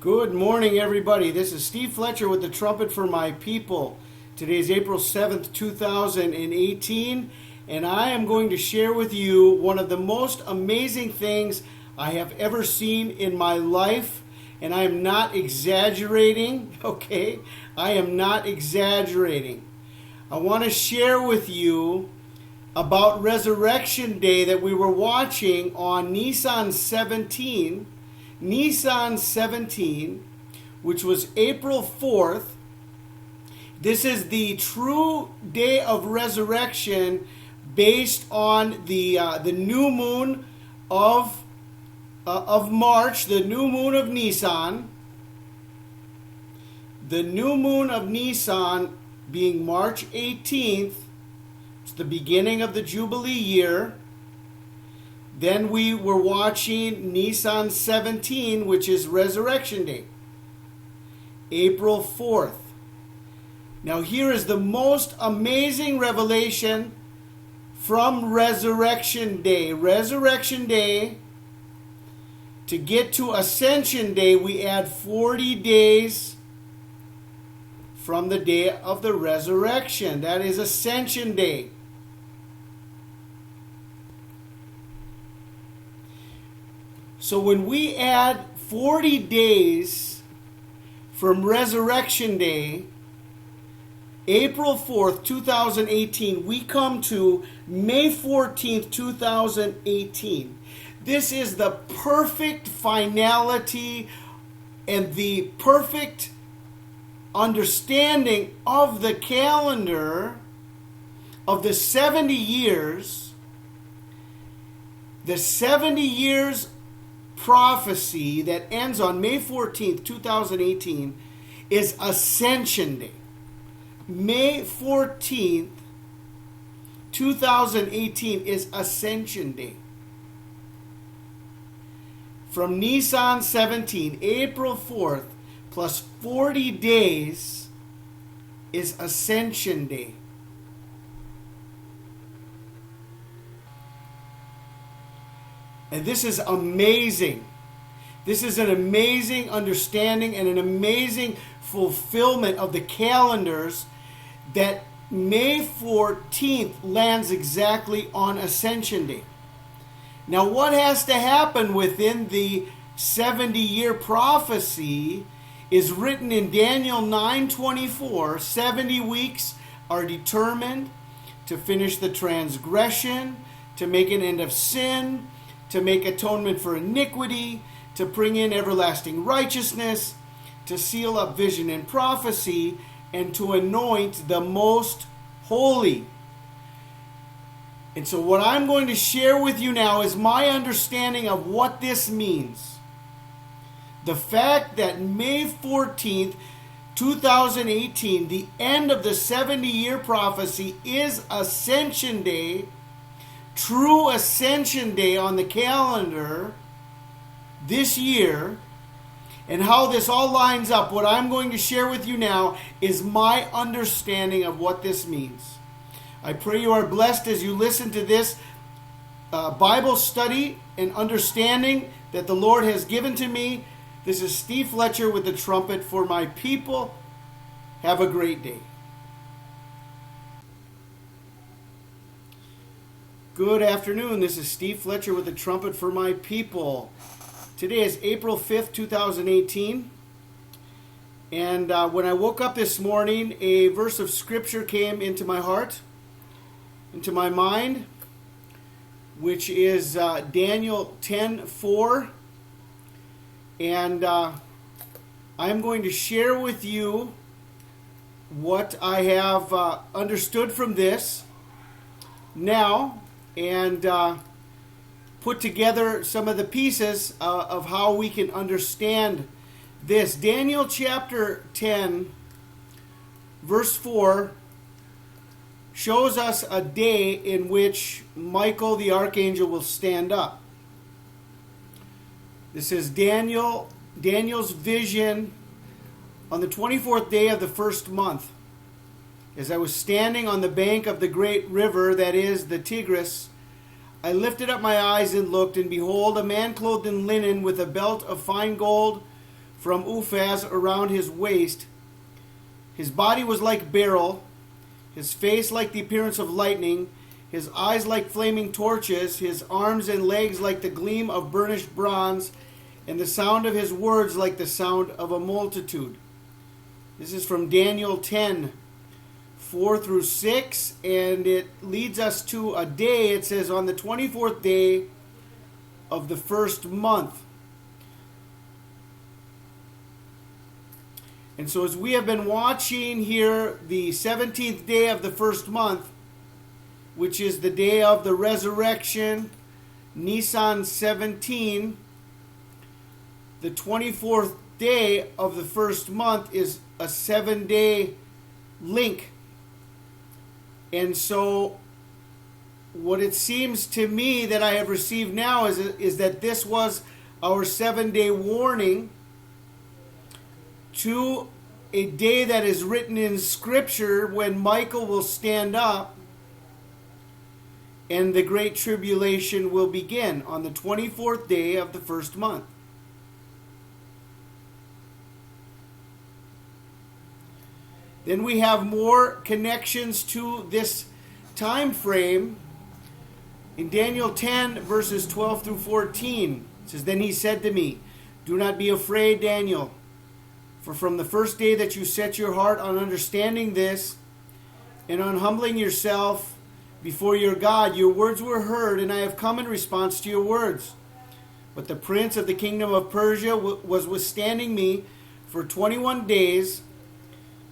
Good morning, everybody. This is Steve Fletcher with the Trumpet for My People. Today is April 7th, 2018, and I am going to share with you one of the most amazing things I have ever seen in my life, and I am not exaggerating, okay? I am not exaggerating. I want to share with you about Resurrection Day that we were watching on NISAN 17, which was April 4th. This is the true day of resurrection based on the new moon of March, the new moon of Nisan. The new moon of Nisan being March 18th. It's the beginning of the Jubilee year. Then we were watching NISAN 17, which is Resurrection Day, April 4th. Now here is the most amazing revelation from Resurrection Day. Resurrection Day, to get to Ascension Day, we add 40 days from the day of the resurrection. That is Ascension Day. So when we add 40 days from Resurrection Day, April 4th, 2018, we come to May 14th, 2018. This is the perfect finality and the perfect understanding of the calendar of the 70 years. The 70 years prophecy that ends on May 14th, 2018 is Ascension Day. May 14th, 2018 is Ascension Day. From NISAN 17, April 4th, plus 40 days is Ascension Day. And this is amazing. This is an amazing understanding and an amazing fulfillment of the calendars that May 14th lands exactly on Ascension Day. Now, what has to happen within the 70-year prophecy is written in Daniel 9:24. 70 weeks are determined to finish the transgression, to make an end of sin, to make atonement for iniquity, to bring in everlasting righteousness, to seal up vision and prophecy, and to anoint the most holy. And so what I'm going to share with you now is my understanding of what this means. The fact that May 14th, 2018, the end of the 70-year prophecy, is Ascension Day, true Ascension Day on the calendar this year, and how this all lines up. What I'm going to share with you now is my understanding of what this means. I pray you are blessed as you listen to this Bible study and understanding that the Lord has given to me. This is Steve Fletcher with the Trumpet for My People. Have a great day. Good afternoon. This is Steve Fletcher with the Trumpet for My People. Today is April 5th, 2018. And when I woke up this morning, a verse of Scripture came into my heart, into my mind, which is Daniel 10:4. And I'm going to share with you what I have understood from this now, and put together some of the pieces of how we can understand this. Daniel chapter 10, verse 4, shows us a day in which Michael the archangel will stand up. This is Daniel's vision on the 24th day of the first month. As I was standing on the bank of the great river, that is the Tigris, I lifted up my eyes and looked, and behold, a man clothed in linen with a belt of fine gold from Uphaz around his waist. His body was like beryl, his face like the appearance of lightning, his eyes like flaming torches, his arms and legs like the gleam of burnished bronze, and the sound of his words like the sound of a multitude. This is from Daniel 10, 4 through 6, and it leads us to a day. It says, on the 24th day of the first month. And so as we have been watching here the 17th day of the first month, which is the day of the resurrection, NISAN 17, the 24th day of the first month is a 7-day link. And so what it seems to me that I have received now is that this was our 7-day warning to a day that is written in Scripture when Michael will stand up and the Great Tribulation will begin on the 24th day of the first month. Then we have more connections to this time frame. In Daniel 10, verses 12 through 14, it says, Then he said to me, Do not be afraid, Daniel, for from the first day that you set your heart on understanding this and on humbling yourself before your God, your words were heard, and I have come in response to your words. But the prince of the kingdom of Persia was withstanding me for 21 days.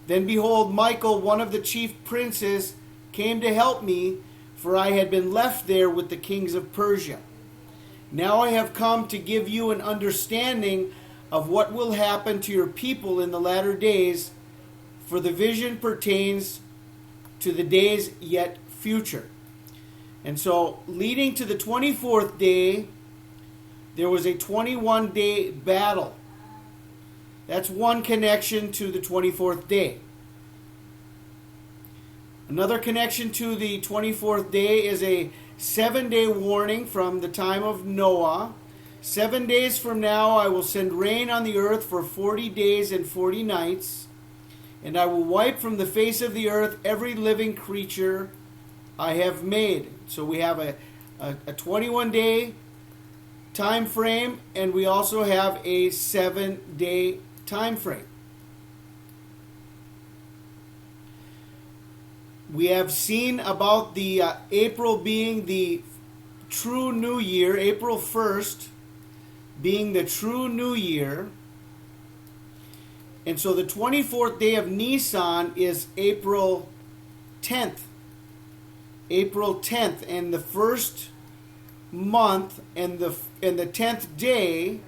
Then behold, Michael, one of the chief princes, came to help me, for I had been left there with the kings of Persia. Now I have come to give you an understanding of what will happen to your people in the latter days, for the vision pertains to the days yet future. And so, leading to the 24th day, there was a 21-day battle. That's one connection to the 24th day. Another connection to the 24th day is a 7-day warning from the time of Noah. 7 days from now I will send rain on the earth for 40 days and 40 nights, and I will wipe from the face of the earth every living creature I have made. So we have a 21-day time frame, and we also have a 7-day time frame. We have seen about the April being the true new year, April 1st being the true new year. And so the 24th day of Nisan is April 10th. April 10th, and the first month and the 10th day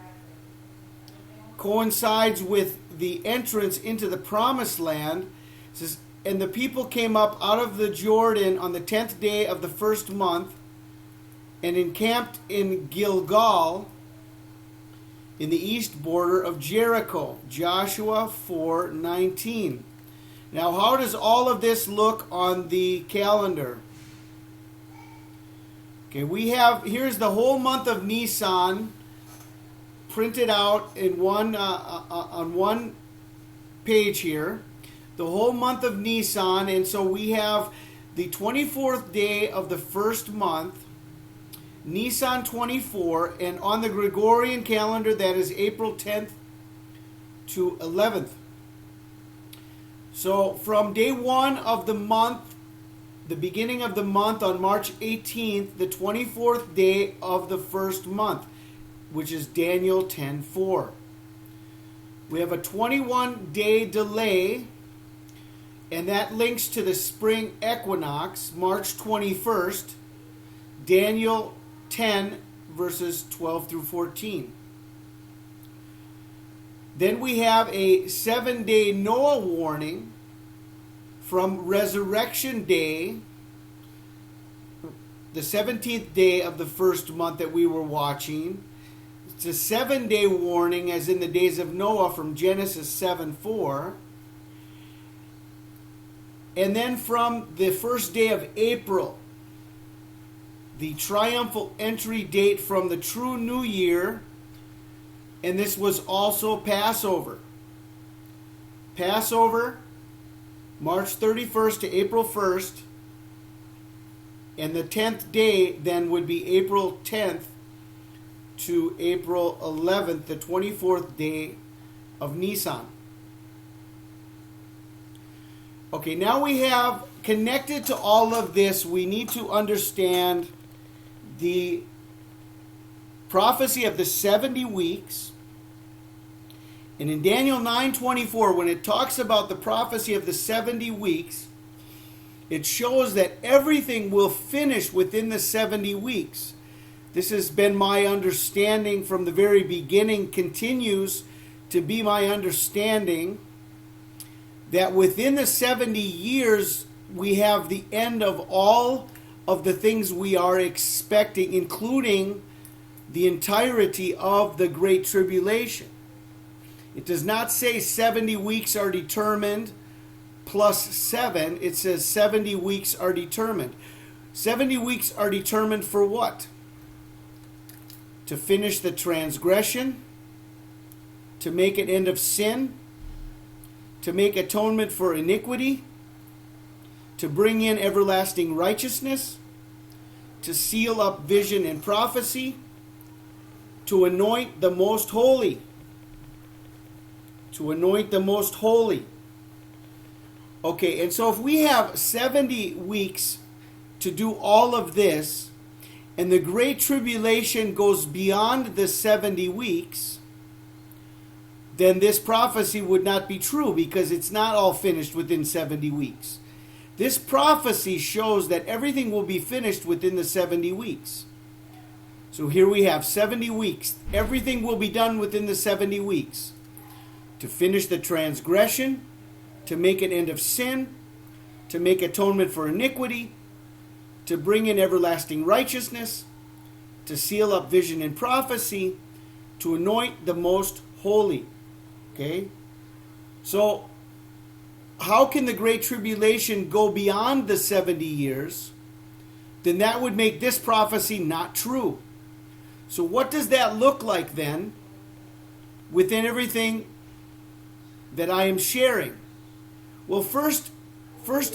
coincides with the entrance into the promised land. It says, and the people came up out of the Jordan on the 10th day of the first month and encamped in Gilgal in the east border of Jericho. Joshua 4:19. Now, how does all of this look on the calendar? Okay, here's the whole month of Nisan printed out in on one page here. The whole month of Nisan, and so we have the 24th day of the first month, Nisan 24, and on the Gregorian calendar that is April 10th to 11th. So from day 1 of the month, the beginning of the month on March 18th, the 24th day of the first month, which is Daniel 10:4. We have a 21-day delay, and that links to the spring equinox, March 21st, Daniel 10, verses 12 through 14. Then we have a 7-day Noah warning from Resurrection Day, the 17th day of the first month that we were watching. It's a 7-day warning, as in the days of Noah, from Genesis 7:4. And then from the first day of April, the triumphal entry date from the true new year, and this was also Passover. Passover, March 31st to April 1st, and the 10th day then would be April 10th to April 11th, the 24th day of Nisan. Okay, now we have, connected to all of this, we need to understand the prophecy of the 70 weeks. And in Daniel 9:24, when it talks about the prophecy of the 70 weeks, it shows that everything will finish within the 70 weeks. This has been my understanding from the very beginning, continues to be my understanding, that within the 70 years, we have the end of all of the things we are expecting, including the entirety of the Great Tribulation. It does not say 70 weeks are determined plus 7. It says 70 weeks are determined. 70 weeks are determined for what? To finish the transgression, to make an end of sin, to make atonement for iniquity, to bring in everlasting righteousness, to seal up vision and prophecy, to anoint the most holy. To anoint the most holy. Okay, and so if we have 70 weeks to do all of this, and the Great Tribulation goes beyond the 70 weeks, then this prophecy would not be true, because it's not all finished within 70 weeks. This prophecy shows that everything will be finished within the 70 weeks. So here we have 70 weeks. Everything will be done within the 70 weeks. To finish the transgression, to make an end of sin, to make atonement for iniquity, to bring in everlasting righteousness, to seal up vision and prophecy, to anoint the most holy. Okay? So, how can the Great Tribulation go beyond the 70 years? Then that would make this prophecy not true. So what does that look like then within everything that I am sharing? Well, first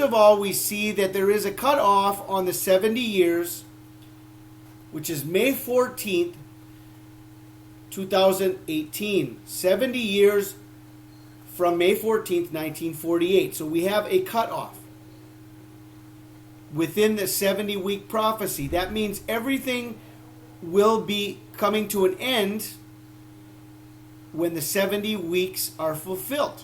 of all, we see that there is a cutoff on the 70 years, which is May 14th, 2018. 70 years from May 14th, 1948. So we have a cutoff within the 70-week prophecy. That means everything will be coming to an end when the 70 weeks are fulfilled.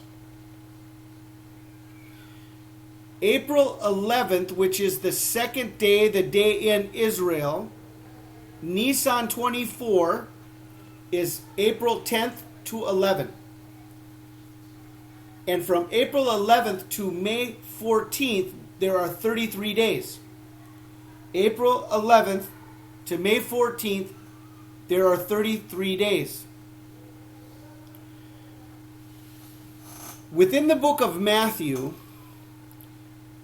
April 11th, which is the second day, the day in Israel, Nisan 24 is April 10th to 11th. And from April 11th to May 14th, there are 33 days. April 11th to May 14th, there are 33 days. Within the book of Matthew,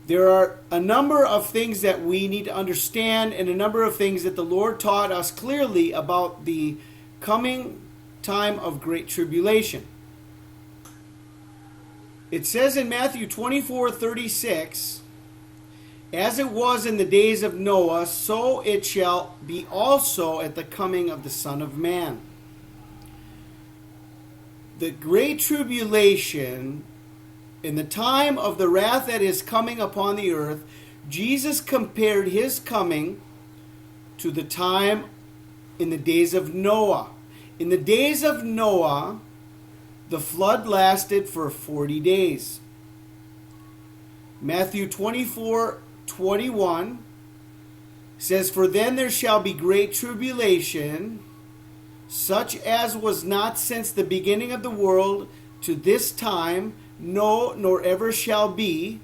there are a number of things that we need to understand, and a number of things that the Lord taught us clearly about the coming time of great tribulation. It says in Matthew 24:36, as it was in the days of Noah, so it shall be also at the coming of the Son of Man. The great tribulation, in the time of the wrath that is coming upon the earth, Jesus compared his coming to the time in the days of Noah. In the days of Noah, the flood lasted for 40 days. Matthew 24:21 says, for then there shall be great tribulation, such as was not since the beginning of the world to this time, no, nor ever shall be.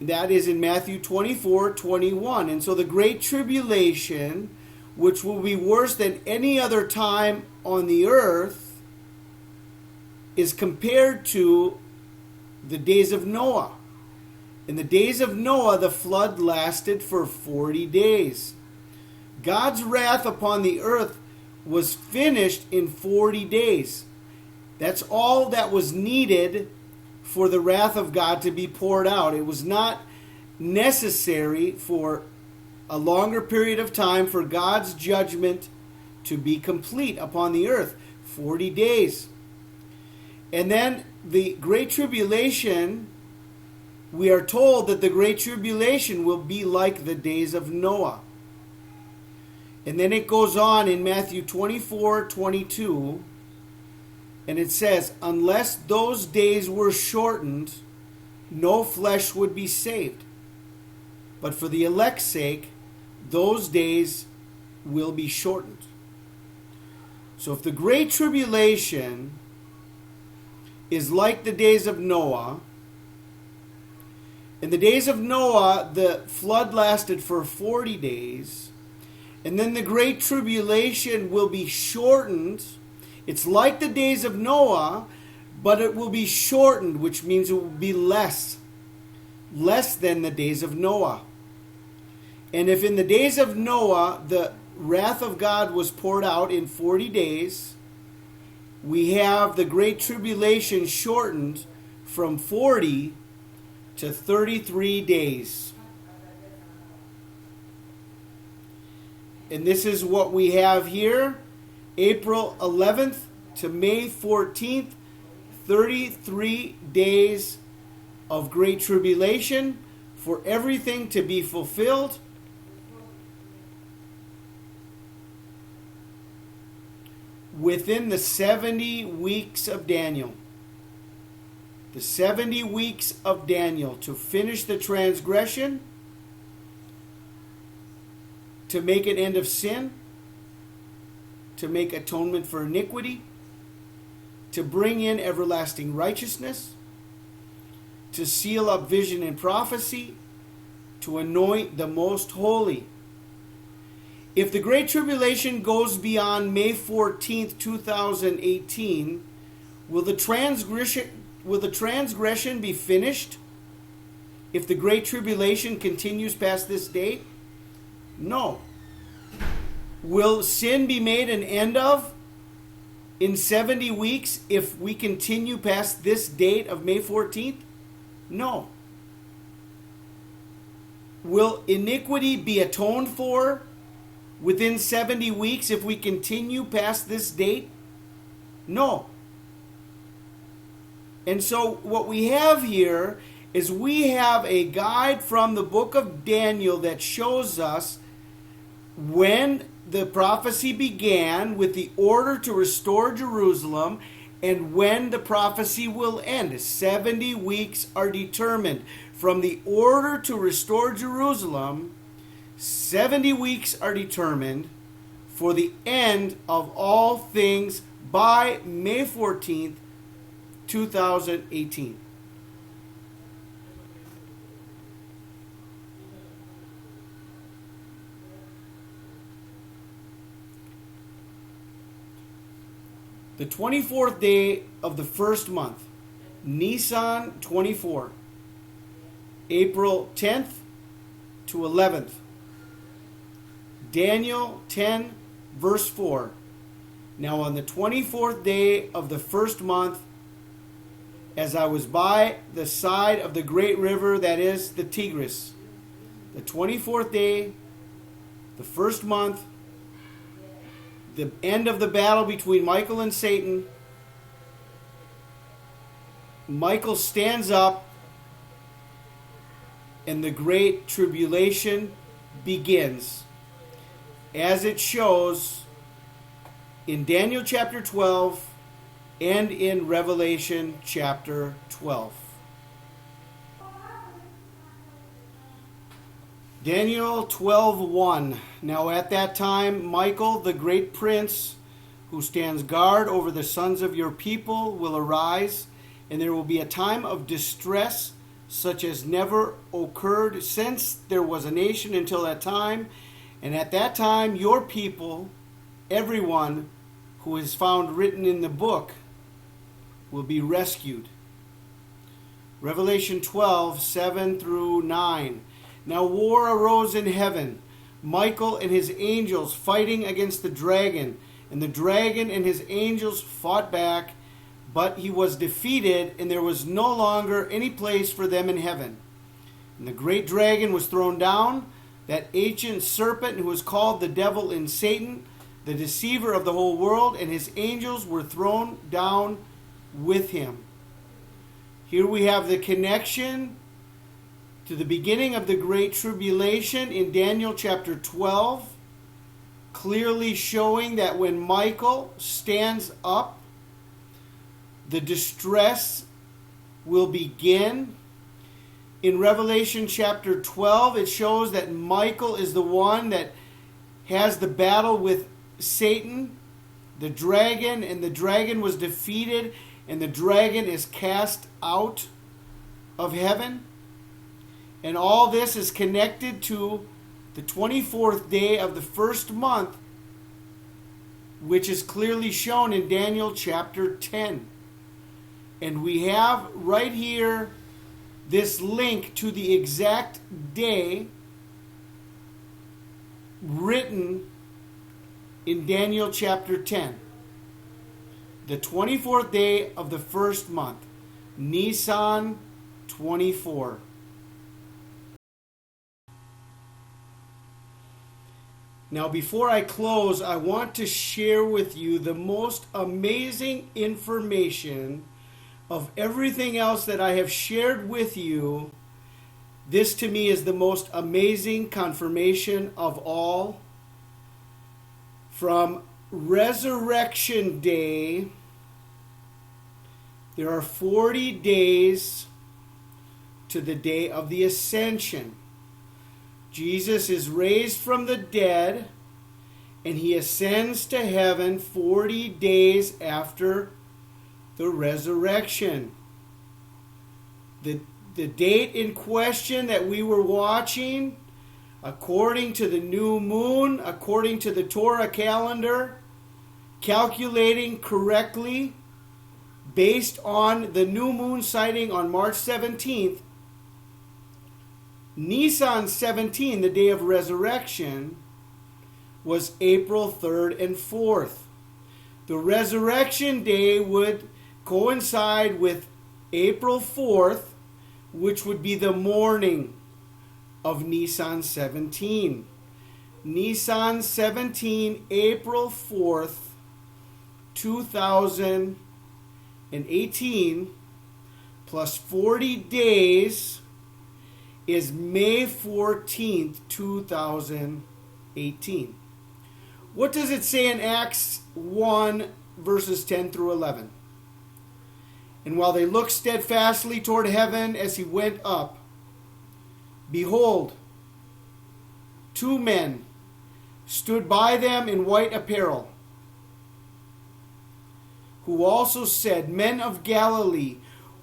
That is in Matthew 24:21. And so the great tribulation, which will be worse than any other time on the earth, is compared to the days of Noah. In the days of Noah, the flood lasted for 40 days. God's wrath upon the earth was finished in 40 days. That's all that was needed for the wrath of God to be poured out. It was not necessary for a longer period of time for God's judgment to be complete upon the earth. 40 days. And then the Great Tribulation, we are told that the Great Tribulation will be like the days of Noah. And then it goes on in Matthew 24:22, and it says, unless those days were shortened, no flesh would be saved. But for the elect's sake, those days will be shortened. So if the Great Tribulation is like the days of Noah, in the days of Noah, the flood lasted for 40 days, and then the Great Tribulation will be shortened. It's like the days of Noah, but it will be shortened, which means it will be less than the days of Noah. And if in the days of Noah, the wrath of God was poured out in 40 days, we have the Great Tribulation shortened from 40 to 33 days. And this is what we have here. April 11th to May 14th, 33 days of Great Tribulation for everything to be fulfilled. Within the 70 weeks of Daniel. The 70 weeks of Daniel to finish the transgression, to make an end of sin, to make atonement for iniquity, to bring in everlasting righteousness, to seal up vision and prophecy, to anoint the most holy. If the Great Tribulation goes beyond May 14th, 2018, will the transgression be finished? If the Great Tribulation continues past this date? No. Will sin be made an end of in 70 weeks if we continue past this date of May 14th? No. Will iniquity be atoned for within 70 weeks if we continue past this date? No. And so what we have here is we have a guide from the book of Daniel that shows us when the prophecy began with the order to restore Jerusalem and when the prophecy will end. 70 weeks are determined. From the order to restore Jerusalem, 70 weeks are determined for the end of all things by May 14th, 2018. The 24th day of the first month, Nisan 24, April 10th to 11th. Daniel 10, verse 4. Now on the 24th day of the first month, as I was by the side of the great river, that is the Tigris, the 24th day, the first month, the end of the battle between Michael and Satan, Michael stands up and the great tribulation begins, as it shows in Daniel chapter 12 and in Revelation chapter 12. Daniel 12:1. Now at that time, Michael, the great prince, who stands guard over the sons of your people, will arise, and there will be a time of distress such as never occurred since there was a nation until that time. And at that time, your people, everyone who is found written in the book, will be rescued. Revelation 12:7 through 9. Now war arose in heaven, Michael and his angels fighting against the dragon, And the dragon and his angels fought back, but he was defeated, and there was no longer any place for them in heaven. And the great dragon was thrown down, that ancient serpent who was called the devil and Satan, the deceiver of the whole world, and his angels were thrown down with him. Here we have the connection to the beginning of the Great Tribulation in Daniel chapter 12, clearly showing that when Michael stands up, the distress will begin. In Revelation chapter 12, it shows that Michael is the one that has the battle with Satan, the dragon, and the dragon was defeated, and the dragon is cast out of heaven. And all this is connected to the 24th day of the first month, which is clearly shown in Daniel chapter 10. And we have right here this link to the exact day written in Daniel chapter 10. The 24th day of the first month, NISAN 24. Now, before I close, I want to share with you the most amazing information of everything else that I have shared with you. This to me is the most amazing confirmation of all. From Resurrection Day, there are 40 days to the day of the Ascension. Jesus is raised from the dead, and he ascends to heaven 40 days after the resurrection. The date in question that we were watching, according to the new moon, according to the TORAH calendar, calculating correctly, based on the new moon sighting on March 17th, NISAN 17, the day of resurrection, was April 3rd and 4th. The resurrection day would coincide with April 4th, which would be the morning of NISAN 17. NISAN 17, April 4th, 2018, plus 40 days is May 14th, 2018. What does it say in Acts 1, verses 10 through 11? And while they looked steadfastly toward heaven as he went up, behold, two men stood by them in white apparel, who also said, Men of Galilee,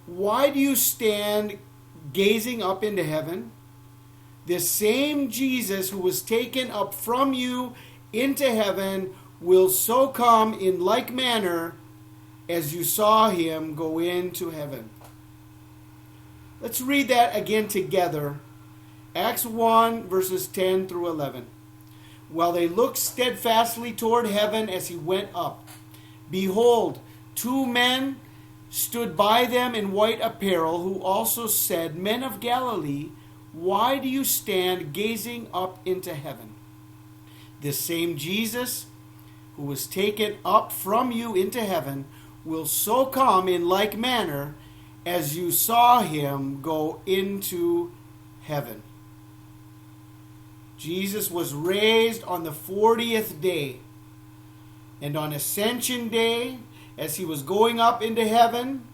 why do you stand gazing up into heaven? This same Jesus who was taken up from you into heaven will so come in like manner as you saw him go into heaven. Let's read that again together. Acts 1, verses 10 through 11. While they looked steadfastly toward heaven as he went up, behold, two men stood by them in white apparel, who also said, Men of Galilee, why do you stand gazing up into heaven? This same Jesus, who was taken up from you into heaven, will so come in like manner as you saw him go into heaven. Jesus was raised on the 40th day, and on Ascension Day, as he was going up into heaven,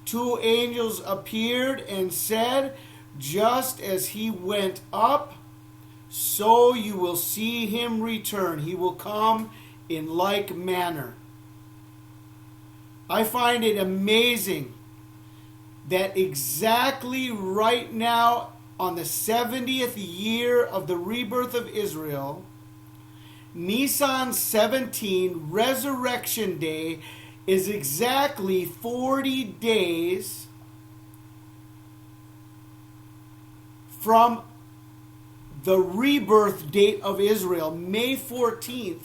two angels appeared and said, Just as he went up, so you will see him return. He will come in like manner. I find it amazing that exactly right now, on the 70th year of the rebirth of Israel, NISAN 17, Resurrection Day, is exactly 40 days from the rebirth date of Israel, May 14th,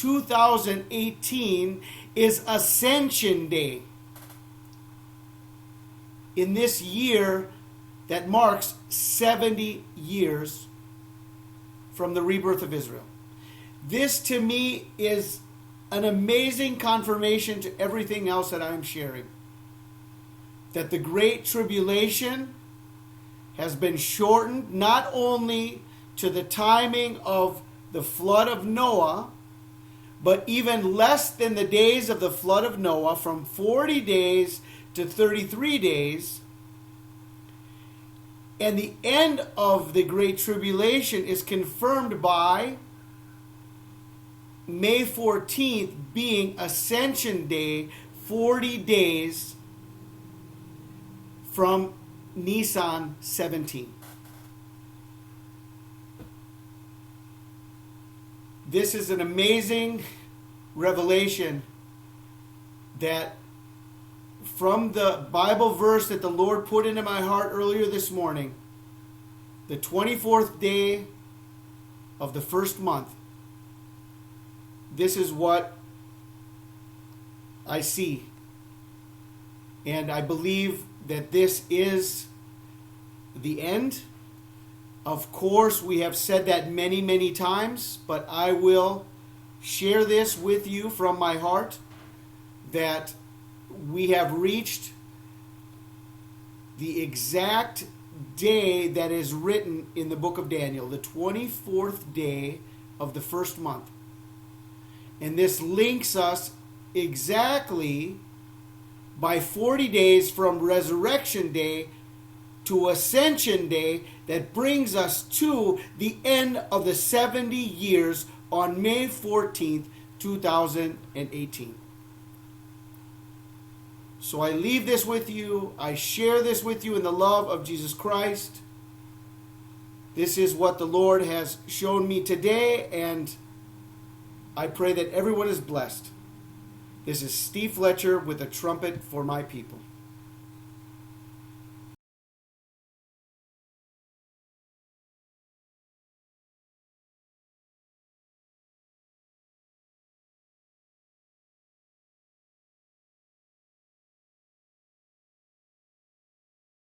2018 is Ascension Day. In this year that marks 70 years from the rebirth of Israel. This to me is an amazing confirmation to everything else that I am sharing. That the Great Tribulation has been shortened not only to the timing of the flood of Noah, but even less than the days of the flood of Noah, from 40 days to 33 days. And the end of the Great Tribulation is confirmed by May 14th being Ascension Day, 40 days from NISAN 17. This is an amazing revelation that from the Bible verse that the Lord put into my heart earlier this morning, the 24th day of the first month, this is what I see. And I believe that this is the end. Of course, we have said that many, many times, but I will share this with you from my heart, that we have reached the exact day that is written in the book of Daniel, the 24th day of the first month. And this links us exactly by 40 days from Resurrection Day to Ascension Day, that brings us to the end of the 70 years on May 14th, 2018. So I leave this with you. I share this with you in the love of Jesus Christ. This is what the Lord has shown me today, and I pray that everyone is blessed. This is Steve Fletcher with a trumpet for my people.